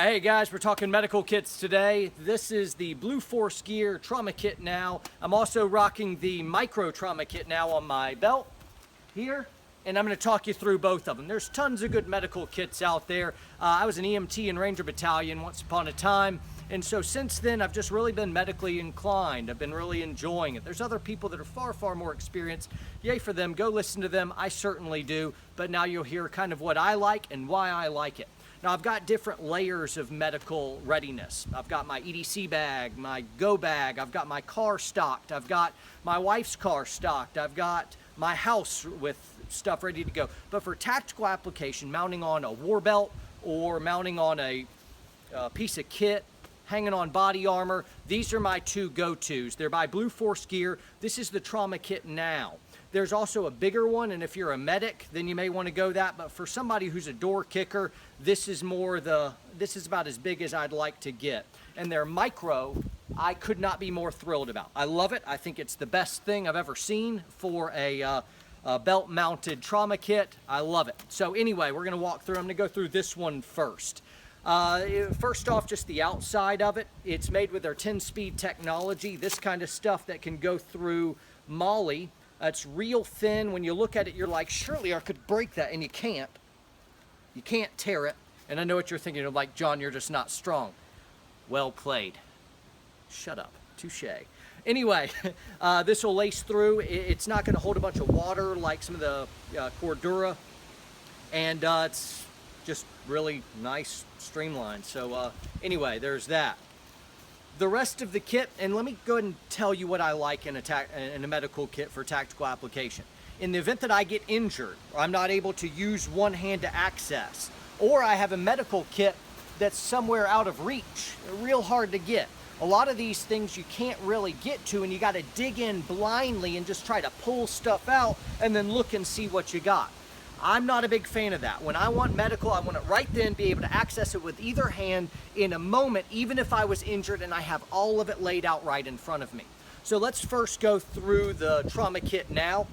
Hey guys, we're talking medical kits today. This is the Blue Force Gear trauma kit now. I'm also rocking the micro trauma kit now on my belt here, and I'm going to talk you through both of them. There's tons of good medical kits out there. I was an EMT in Ranger Battalion once upon a time, and so since then I've just really been medically inclined. I've been really enjoying it. There's other people that are far more experienced. Yay for them. Go listen to them. I certainly do, but now you'll hear kind of what I like and why I like it. Now I've got different layers of medical readiness. I've got my EDC bag, my go bag, I've got my car stocked, I've got my wife's car stocked, I've got my house with stuff ready to go. But for tactical application, mounting on a war belt or mounting on a piece of kit, hanging on body armor, these are my two go-tos. They're by Blue Force Gear. This is the trauma kit now. There's also a bigger one, and if you're a medic, then you may want to go that. But for somebody who's a door kicker, this is about as big as I'd like to get. And they're micro. I could not be more thrilled about. I love it. I think it's the best thing I've ever seen for a belt-mounted trauma kit. I love it. So anyway, we're going to walk through. I'm going to go through this one first. First off, just the outside of it. It's made with their 10-speed technology. This kind of stuff that can go through moly. It's real thin. When you look at it, you're like, surely I could break that, and you can't. You can't tear it. And I know what you're thinking. You're like, John, you're just not strong. Well played. Shut up. Touche. Anyway, this will lace through. It's not going to hold a bunch of water like some of the Cordura. And it's just really nice, streamlined. So anyway, there's that. The rest of the kit, and let me go ahead and tell you what I like in a medical kit for tactical application. In the event that I get injured, or I'm not able to use one hand to access, or I have a medical kit that's somewhere out of reach, real hard to get. A lot of these things you can't really get to, and you got to dig in blindly and just try to pull stuff out and then look and see what you got. I'm not a big fan of that. When I want medical, I want it right then, be able to access it with either hand in a moment, even if I was injured and I have all of it laid out right in front of me. So let's first go through the trauma kit now.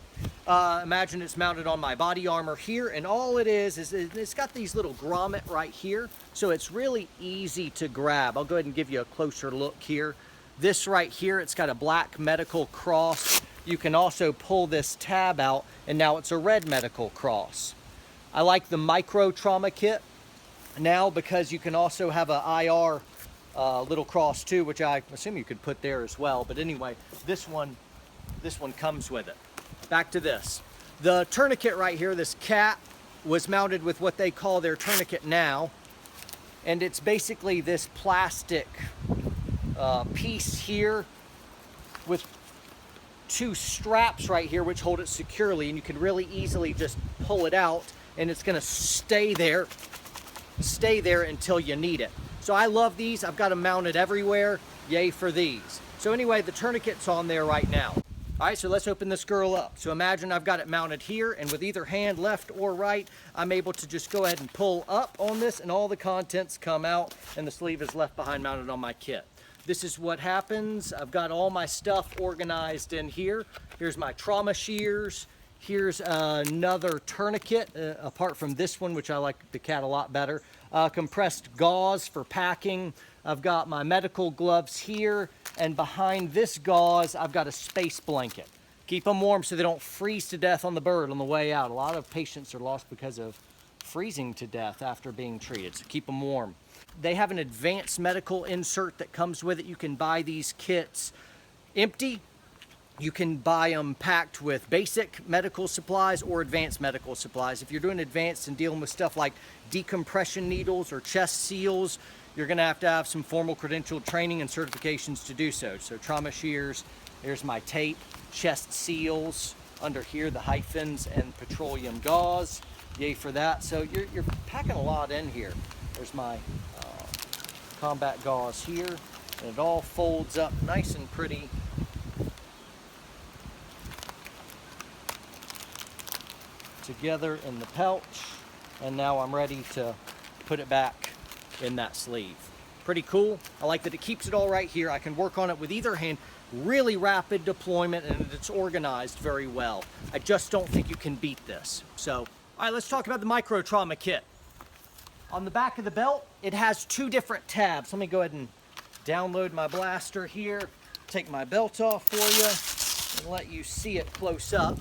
Imagine it's mounted on my body armor here, and all it is it's got these little grommet right here, so it's really easy to grab. I'll go ahead and give you a closer look here. This right here, it's got a black medical cross. You can also pull this tab out, and now it's a red medical cross. I like the micro trauma kit now because you can also have an IR little cross too, which I assume you could put there as well. But anyway, this one comes with it. Back to this. The tourniquet right here, this cap, was mounted with what they call their tourniquet now. And it's basically this plastic piece here with two straps right here which hold it securely, and you can really easily just pull it out, and it's going to stay there until you need it. So I love these. I've got them mounted everywhere. Yay for these. So anyway, the tourniquet's on there right now. All right, so let's open this girl up. So imagine I've got it mounted here, and with either hand, left or right, I'm able to just go ahead and pull up on this, and all the contents come out, and the sleeve is left behind mounted on my kit. This is what happens. I've got all my stuff organized in here. Here's my trauma shears. Here's another tourniquet, apart from this one, which I like the cat a lot better. Compressed gauze for packing. I've got my medical gloves here, and behind this gauze, I've got a space blanket. Keep them warm so they don't freeze to death on the bird on the way out. A lot of patients are lost because of freezing to death after being treated, so keep them warm. They have an advanced medical insert that comes with it. You can buy these kits empty. You can buy them packed with basic medical supplies or advanced medical supplies. If you're doing advanced and dealing with stuff like decompression needles or chest seals, you're going to have some formal credentialed training and certifications to do so. So trauma shears, there's my tape, chest seals, under here the hyphens and petroleum gauze. Yay for that. So you're packing a lot in here. There's my combat gauze here, and it all folds up nice and pretty. Together in the pouch, and now I'm ready to put it back in that sleeve. Pretty cool. I like that it keeps it all right here. I can work on it with either hand. Really rapid deployment, and it's organized very well. I just don't think you can beat this. So, all right, let's talk about the micro trauma kit. On the back of the belt, it has 2 different tabs. Let me go ahead and download my blaster here, take my belt off for you, and let you see it close up.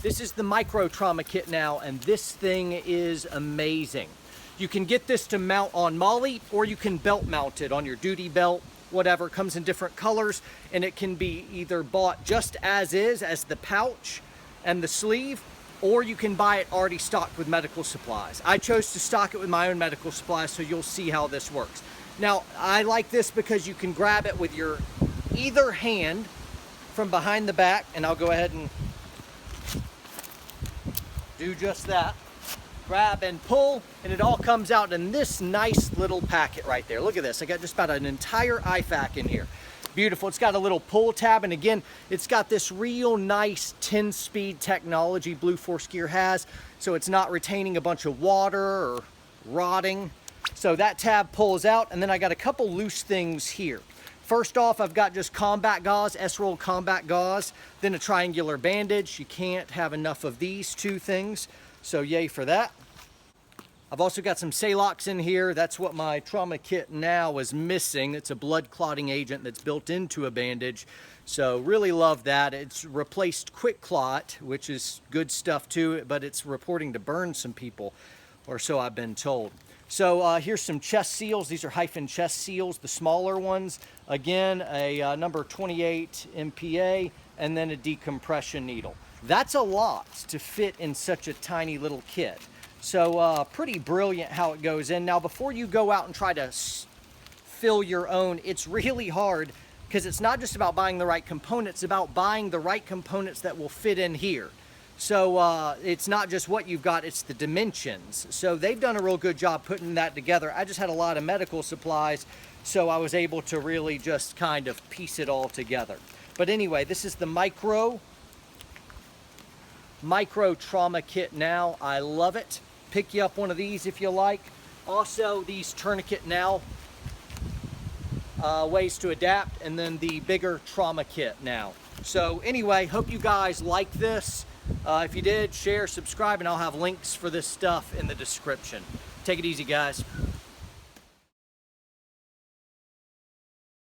This is the micro trauma kit now, and this thing is amazing. You can get this to mount on MOLLE, or you can belt mount it on your duty belt, whatever. It comes in different colors, and it can be either bought just as is, as the pouch and the sleeve, or you can buy it already stocked with medical supplies. I chose to stock it with my own medical supplies, so you'll see how this works. Now, I like this because you can grab it with your either hand from behind the back, and I'll go ahead and do just that. Grab and pull, and it all comes out in this nice little packet right there. Look at this. I got just about an entire IFAK in here. Beautiful. It's got a little pull tab, and again, it's got this real nice 10-speed technology Blue Force gear has, so it's not retaining a bunch of water or rotting. So that tab pulls out, and then I got a couple loose things here. First off, I've got just combat gauze, S-roll combat gauze, then a triangular bandage. You can't have enough of these 2 things, so yay for that. I've also got some Salox in here. That's what my trauma kit now is missing. It's a blood clotting agent that's built into a bandage. So really love that. It's replaced Quick Clot, which is good stuff too, but it's reporting to burn some people, or so I've been told. So here's some chest seals. These are hyphen chest seals, the smaller ones. Again, a number 28 MPA, and then a decompression needle. That's a lot to fit in such a tiny little kit. So pretty brilliant how it goes in. Now, before you go out and try to fill your own, it's really hard because it's not just about buying the right components, it's about buying the right components that will fit in here. So it's not just what you've got, it's the dimensions. So they've done a real good job putting that together. I just had a lot of medical supplies, so I was able to really just kind of piece it all together. But anyway, this is the micro trauma kit now. I love it. Pick you up one of these if you like. Also, these tourniquet now ways to adapt, and then the bigger trauma kit now. So anyway, hope you guys like this. If you did, share, subscribe, and I'll have links for this stuff in the description. Take it easy, guys.